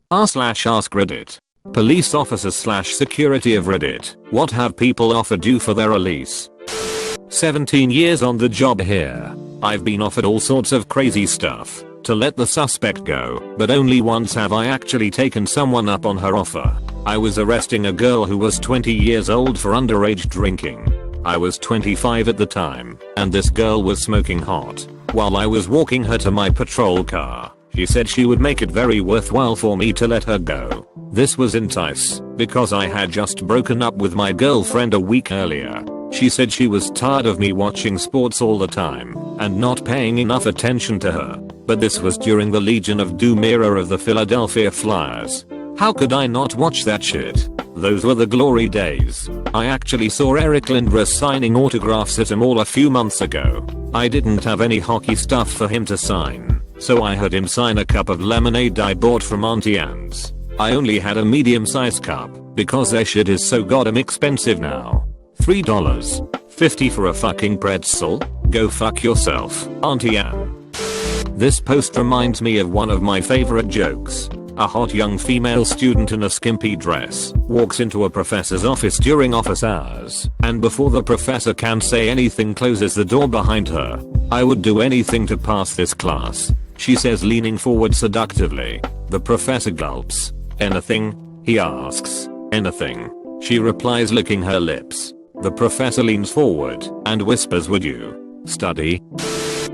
r/AskReddit. Police officers / security of Reddit. What have people offered you for their release? 17 years on the job here. I've been offered all sorts of crazy stuff to let the suspect go, but only once have I actually taken someone up on her offer. I was arresting a girl who was 20 years old for underage drinking. I was 25 at the time, and this girl was smoking hot. While I was walking her to my patrol car, she said she would make it very worthwhile for me to let her go. This was entice, because I had just broken up with my girlfriend a week earlier. She said she was tired of me watching sports all the time, and not paying enough attention to her. But this was during the Legion of Doom era of the Philadelphia Flyers. How could I not watch that shit? Those were the glory days. I actually saw Eric Lindros signing autographs at a mall a few months ago. I didn't have any hockey stuff for him to sign, so I had him sign a cup of lemonade I bought from Auntie Anne's. I only had a medium-sized cup, because their shit is so goddamn expensive now. $3.50 for a fucking pretzel? Go fuck yourself, Auntie Anne. This post reminds me of one of my favorite jokes. A hot young female student in a skimpy dress walks into a professor's office during office hours, and before the professor can say anything closes the door behind her. "I would do anything to pass this class," she says, leaning forward seductively. The professor gulps. "Anything?" he asks. "Anything," she replies, licking her lips. The professor leans forward and whispers, "Would you study?"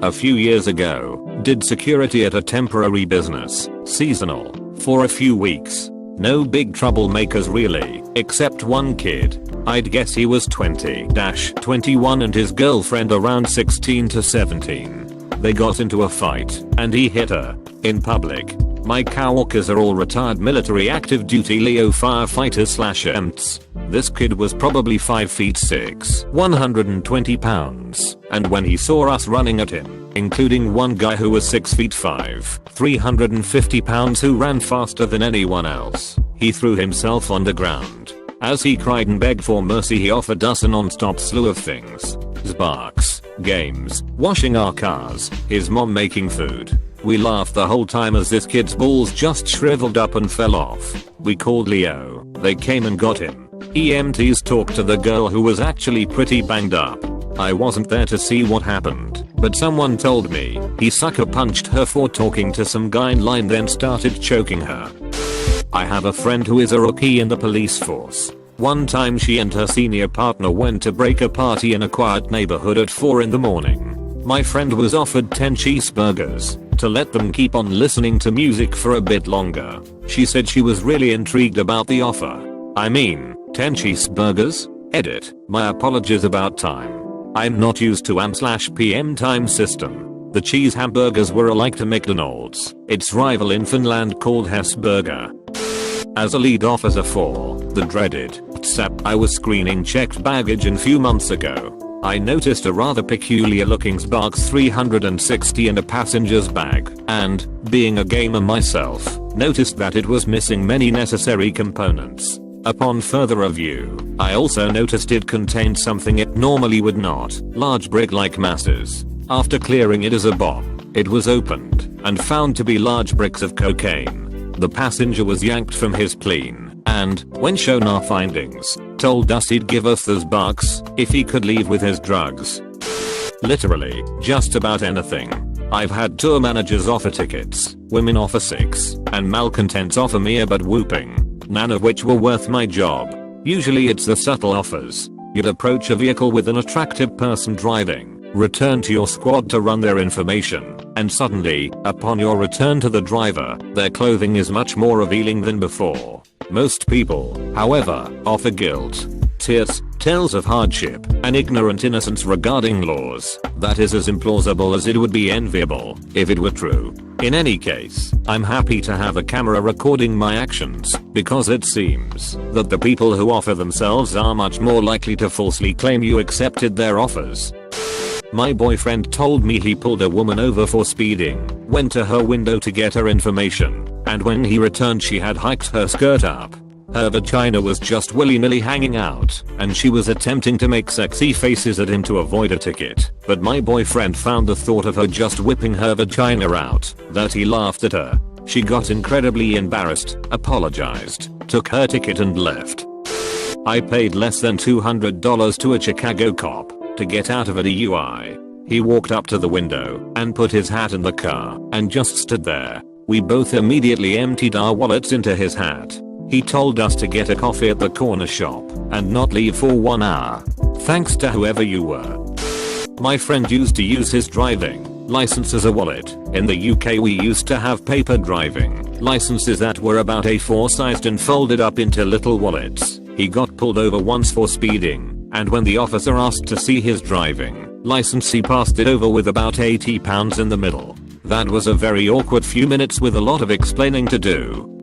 A few years ago, did security at a temporary business, seasonal, for a few weeks. No big troublemakers really, except one kid. I'd guess he was 20-21 and his girlfriend around 16 to 17. They got into a fight, and he hit her in public. My coworkers are all retired military active duty Leo firefighters / EMTs. This kid was probably 5 feet 6, 120 pounds, and when he saw us running at him, including one guy who was 6 feet 5, 350 pounds who ran faster than anyone else, he threw himself on the ground. As he cried and begged for mercy, he offered us a non-stop slew of things. Sparks, games, washing our cars, his mom making food. We laughed the whole time as this kid's balls just shriveled up and fell off. We called Leo. They came and got him. EMTs talked to the girl who was actually pretty banged up. I wasn't there to see what happened, but someone told me he sucker punched her for talking to some guy in line, then started choking her. I have a friend who is a rookie in the police force. One time she and her senior partner went to break a party in a quiet neighborhood at 4 in the morning. My friend was offered 10 cheeseburgers to let them keep on listening to music for a bit longer. She said she was really intrigued about the offer. I mean, 10 cheeseburgers? Edit. My apologies about time. I'm not used to AM/PM time system. The cheese hamburgers were alike to McDonald's, its rival in Finland called Hesburger. As a lead officer for the dreaded SAP, I was screening checked baggage a few months ago. I noticed a rather peculiar looking Sparks 360 in a passenger's bag, and, being a gamer myself, noticed that it was missing many necessary components. Upon further review, I also noticed it contained something it normally would not, large brick-like masses. After clearing it as a bomb, it was opened, and found to be large bricks of cocaine. The passenger was yanked from his plane, and, when shown our findings, told us he'd give us those bucks if he could leave with his drugs. Literally, just about anything. I've had tour managers offer tickets, women offer 6, and malcontents offer me a but whooping. None of which were worth my job. Usually it's the subtle offers. You'd approach a vehicle with an attractive person driving, return to your squad to run their information, and suddenly, upon your return to the driver, their clothing is much more revealing than before. Most people, however, offer guilt, tears, tales of hardship, and ignorant innocence regarding laws. That is as implausible as it would be enviable, if it were true. In any case, I'm happy to have a camera recording my actions, because it seems that the people who offer themselves are much more likely to falsely claim you accepted their offers. My boyfriend told me he pulled a woman over for speeding, went to her window to get her information, and when he returned she had hiked her skirt up. Her vagina was just willy-nilly hanging out, and she was attempting to make sexy faces at him to avoid a ticket, but my boyfriend found the thought of her just whipping her vagina out, that he laughed at her. She got incredibly embarrassed, apologized, took her ticket and left. I paid less than $200 to a Chicago cop to get out of a DUI. He walked up to the window and put his hat in the car and just stood there. We both immediately emptied our wallets into his hat. He told us to get a coffee at the corner shop and not leave for 1 hour. Thanks to whoever you were. My friend used to use his driving license as a wallet. In the UK we used to have paper driving licenses that were about A4 sized and folded up into little wallets. He got pulled over once for speeding, and when the officer asked to see his driving license he passed it over with about 80 pounds in the middle. That was a very awkward few minutes with a lot of explaining to do.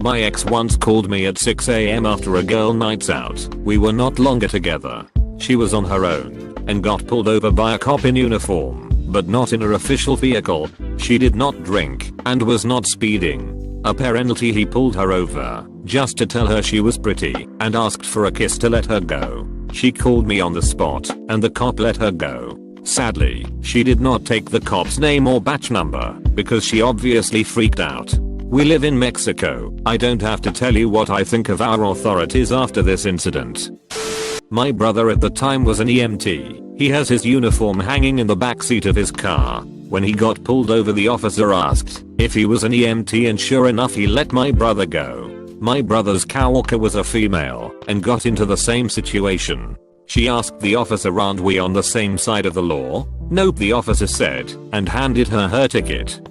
My ex once called me at 6 AM after a girl nights out. We were not longer together. She was on her own and got pulled over by a cop in uniform, but not in her official vehicle. She did not drink and was not speeding. Apparently he pulled her over just to tell her she was pretty and asked for a kiss to let her go. She called me on the spot and the cop let her go. Sadly, she did not take the cop's name or batch number because she obviously freaked out. We live in Mexico. I don't have to tell you what I think of our authorities after this incident. My brother at the time was an EMT. He has his uniform hanging in the backseat of his car. When he got pulled over the officer asked if he was an EMT and sure enough he let my brother go. My brother's coworker was a female and got into the same situation. She asked the officer, aren't we on the same side of the law? Nope, the officer said, and handed her ticket.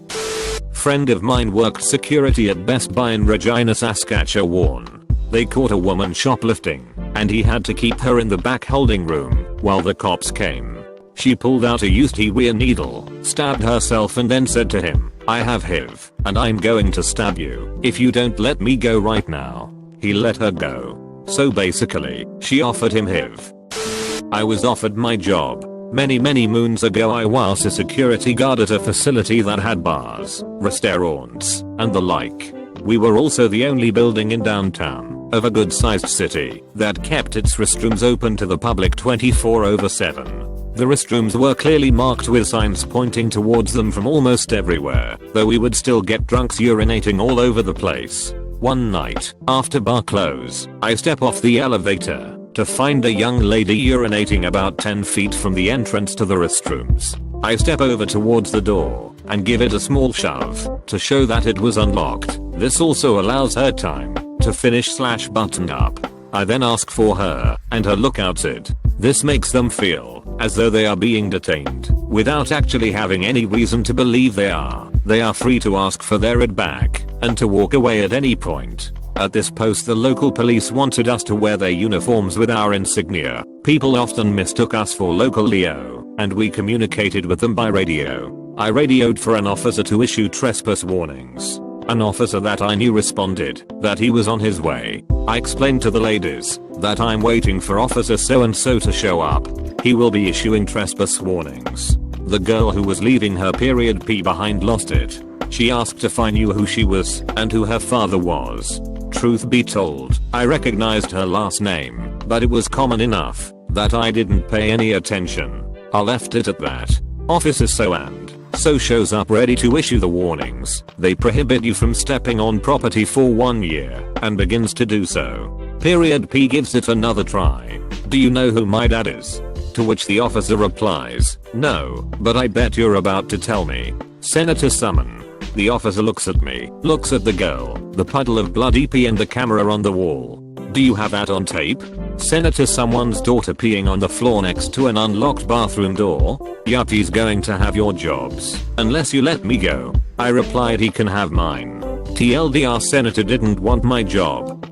Friend of mine worked security at Best Buy in Regina, Saskatchewan. They caught a woman shoplifting, and he had to keep her in the back holding room while the cops came. She pulled out a used heroin needle, stabbed herself and then said to him, I have HIV, and I'm going to stab you if you don't let me go right now. He let her go. So basically, she offered him HIV. I was offered my job. Many moons ago I was a security guard at a facility that had bars, restaurants, and the like. We were also the only building in downtown of a good sized city that kept its restrooms open to the public 24/7. The restrooms were clearly marked with signs pointing towards them from almost everywhere, though we would still get drunks urinating all over the place. One night, after bar close, I step off the elevator to find a young lady urinating about 10 feet from the entrance to the restrooms. I step over towards the door and give it a small shove to show that it was unlocked. This also allows her time to finish/button up. I then ask for her and her lookout ID. This makes them feel as though they are being detained without actually having any reason to believe they are. They are free to ask for their ID back and to walk away at any point. At this post the local police wanted us to wear their uniforms with our insignia. People often mistook us for local Leo, and we communicated with them by radio. I radioed for an officer to issue trespass warnings. An officer that I knew responded that he was on his way. I explained to the ladies that I'm waiting for officer so and so to show up. He will be issuing trespass warnings. The girl who was leaving her period P behind lost it. She asked if I knew who she was and who her father was. Truth be told, I recognized her last name, but it was common enough that I didn't pay any attention. I left it at that. Officer so and so shows up ready to issue the warnings. They prohibit you from stepping on property for 1 year and begins to do so. Period P gives it another try. Do you know who my dad is? To which the officer replies, no, but I bet you're about to tell me. Senator Summon. The officer looks at me, looks at the girl, the puddle of bloody pee and the camera on the wall. Do you have that on tape? Senator someone's daughter peeing on the floor next to an unlocked bathroom door? Yup, he's going to have your jobs, unless you let me go. I replied he can have mine. TLDR, Senator didn't want my job.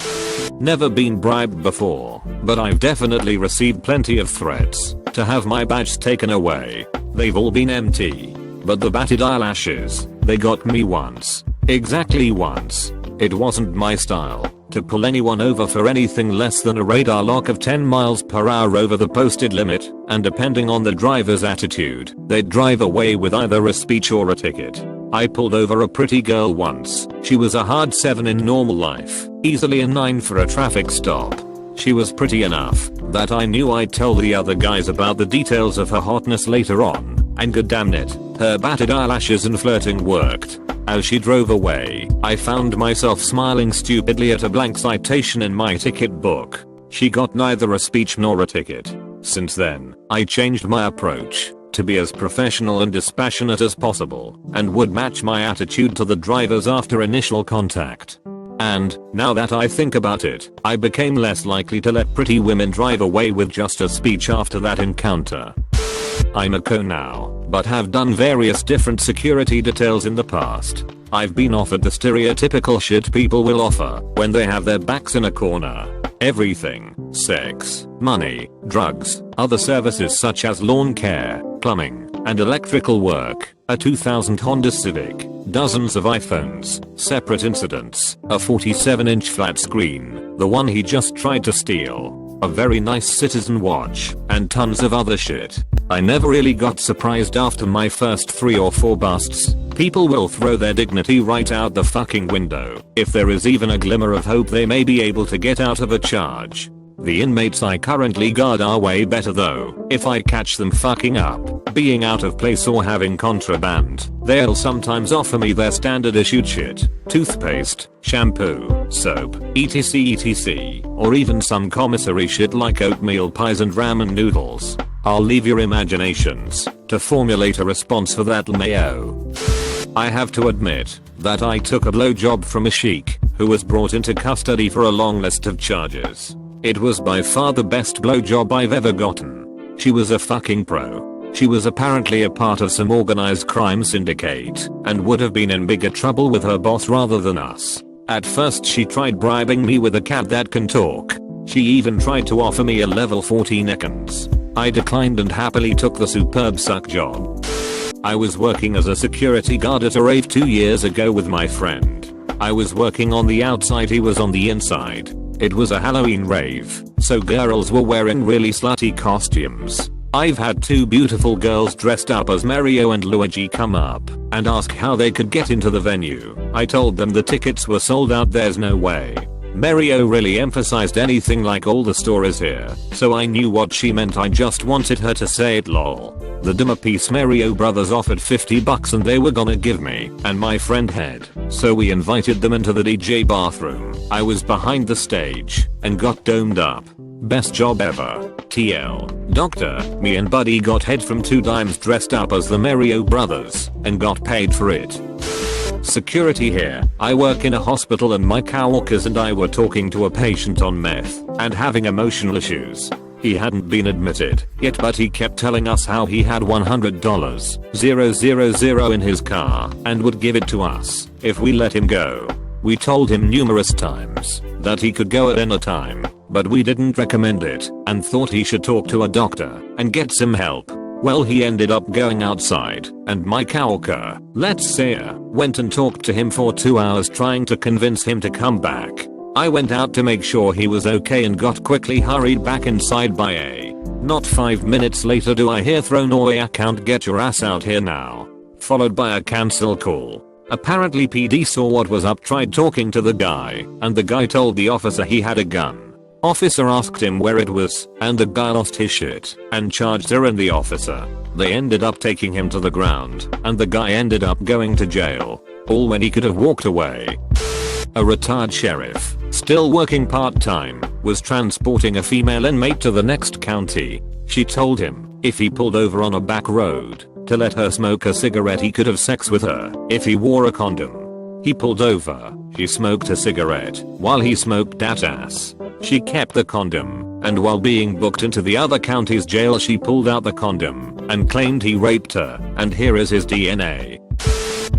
Never been bribed before, but I've definitely received plenty of threats to have my badge taken away. They've all been empty. But the batted eyelashes, they got me once. Exactly once. It wasn't my style to pull anyone over for anything less than a radar lock of 10 miles per hour over the posted limit, and depending on the driver's attitude, they'd drive away with either a speech or a ticket. I pulled over a pretty girl once. She was a hard 7 in normal life, easily a 9 for a traffic stop. She was pretty enough that I knew I'd tell the other guys about the details of her hotness later on, and god damn it, her batted eyelashes and flirting worked. As she drove away, I found myself smiling stupidly at a blank citation in my ticket book. She got neither a speech nor a ticket. Since then, I changed my approach to be as professional and dispassionate as possible, and would match my attitude to the drivers after initial contact. And, now that I think about it, I became less likely to let pretty women drive away with just a speech after that encounter. I'm a co now, but have done various different security details in the past. I've been offered the stereotypical shit people will offer when they have their backs in a corner. Everything: sex, money, drugs, other services such as lawn care, plumbing, and electrical work, a 2000 Honda Civic, dozens of iPhones, separate incidents, a 47-inch flat screen, the one he just tried to steal, a very nice Citizen watch, and tons of other shit. I never really got surprised after my first 3 or 4 busts. People will throw their dignity right out the fucking window if there is even a glimmer of hope they may be able to get out of a charge. The inmates I currently guard are way better though. If I catch them fucking up, being out of place or having contraband, they'll sometimes offer me their standard issued shit. Toothpaste, shampoo, soap, etc etc, or even some commissary shit like oatmeal pies and ramen noodles. I'll leave your imaginations to formulate a response for that mayo. I have to admit that I took a blowjob from a sheik who was brought into custody for a long list of charges. It was by far the best blowjob I've ever gotten. She was a fucking pro. She was apparently a part of some organized crime syndicate and would have been in bigger trouble with her boss rather than us. At first she tried bribing me with a cat that can talk. She even tried to offer me a level 14 Ekans. I declined and happily took the superb suck job. I was working as a security guard at a rave 2 years ago with my friend. I was working on the outside, he was on the inside. It was a Halloween rave, so girls were wearing really slutty costumes. I've had 2 beautiful girls dressed up as Mario and Luigi come up and ask how they could get into the venue. I told them the tickets were sold out, there's no way. Mario really emphasized anything like all the store is here, so I knew what she meant, I just wanted her to say it lol. The dimmer piece Mario brothers offered $50 and they were gonna give me and my friend head, so we invited them into the DJ bathroom. I was behind the stage and got domed up. Best job ever. TL. Doctor, me and Buddy got head from 2 dimes dressed up as the Mario brothers and got paid for it. Security here. I work in a hospital and my coworkers and I were talking to a patient on meth and having emotional issues. He hadn't been admitted yet, but he kept telling us how he had $100,000 in his car and would give it to us if we let him go. We told him numerous times that he could go at any time, but we didn't recommend it and thought he should talk to a doctor and get some help. Well, he ended up going outside, and my coworker, let's say, went and talked to him for 2 hours trying to convince him to come back. I went out to make sure he was okay and got quickly hurried back inside by a. Not 5 minutes later do I hear thrown away, I can't get your ass out here now. Followed by a cancel call. Apparently PD saw what was up, tried talking to the guy, and the guy told the officer he had a gun. Officer asked him where it was, and the guy lost his shit and charged her and the officer. They ended up taking him to the ground, and the guy ended up going to jail. All when he could have walked away. A retired sheriff, still working part-time, was transporting a female inmate to the next county. She told him if he pulled over on a back road to let her smoke a cigarette he could have sex with her if he wore a condom. He pulled over, she smoked a cigarette while he smoked that ass. She kept the condom, and while being booked into the other county's jail she pulled out the condom and claimed he raped her, and here is his DNA.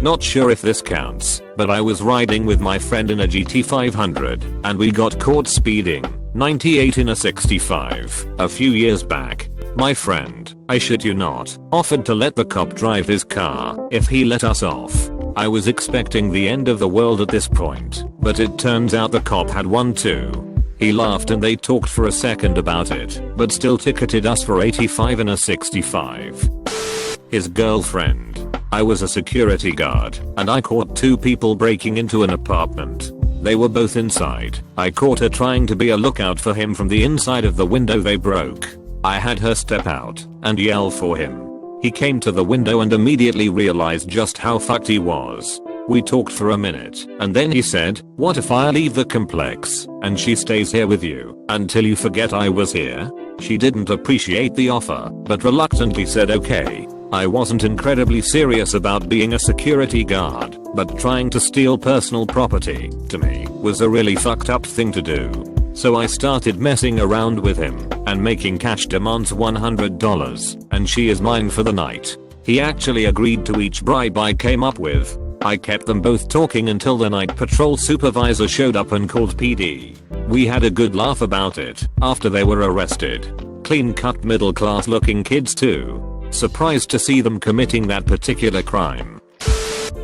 Not sure if this counts, but I was riding with my friend in a GT 500 and we got caught speeding 98 in a 65 a few years back. My friend, I shit you not, offered to let the cop drive his car if he let us off. I was expecting the end of the world at this point, but it turns out the cop had one too. He laughed and they talked for a second about it, but still ticketed us for 85 in a 65. His girlfriend. I was a security guard, and I caught 2 people breaking into an apartment. They were both inside. I caught her trying to be a lookout for him from the inside of the window they broke. I had her step out and yell for him. He came to the window and immediately realized just how fucked he was. We talked for a minute and then he said, "What if I leave the complex and she stays here with you until you forget I was here?" She didn't appreciate the offer but reluctantly said okay. I wasn't incredibly serious about being a security guard, but trying to steal personal property, to me, was a really fucked up thing to do. So I started messing around with him and making cash demands $100 and she is mine for the night. He actually agreed to each bribe I came up with. I kept them both talking until the night patrol supervisor showed up and called PD. We had a good laugh about it after they were arrested. Clean cut middle class looking kids too. Surprised to see them committing that particular crime.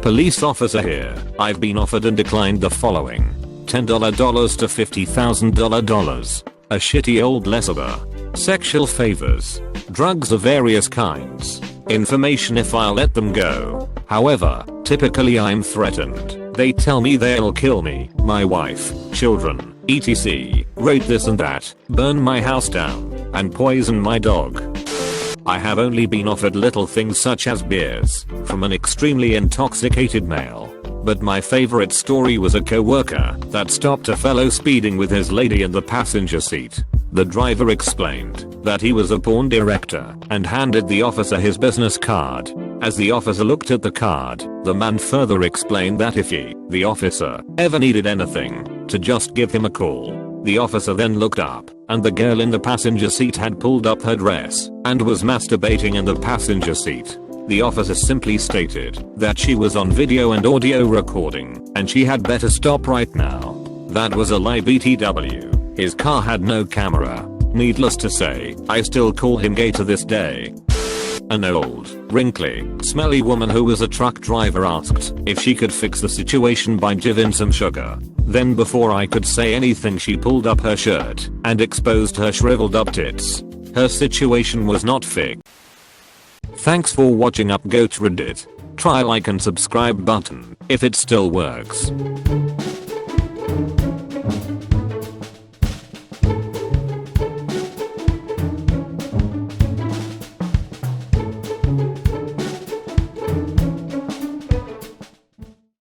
Police officer here. I've been offered and declined the following. $10 to $50,000. A shitty old lesser. Sexual favors. Drugs of various kinds. Information if I'll let them go. However, typically I'm threatened. They tell me they'll kill me, my wife, children, etc. Rape this and that, burn my house down, and poison my dog. I have only been offered little things such as beers from an extremely intoxicated male. But my favorite story was a coworker that stopped a fellow speeding with his lady in the passenger seat. The driver explained that he was a porn director and handed the officer his business card. As the officer looked at the card, the man further explained that if he, the officer, ever needed anything, to just give him a call. The officer then looked up, and the girl in the passenger seat had pulled up her dress and was masturbating in the passenger seat. The officer simply stated that she was on video and audio recording, and she had better stop right now. That was a lie BTW. His car had no camera. Needless to say, I still call him gay to this day. An old, wrinkly, smelly woman who was a truck driver asked if she could fix the situation by giving some sugar. Then before I could say anything she pulled up her shirt and exposed her shriveled up tits. Her situation was not fixed. Thanks for watching UpGoat Reddit. Try like and subscribe button if it still works.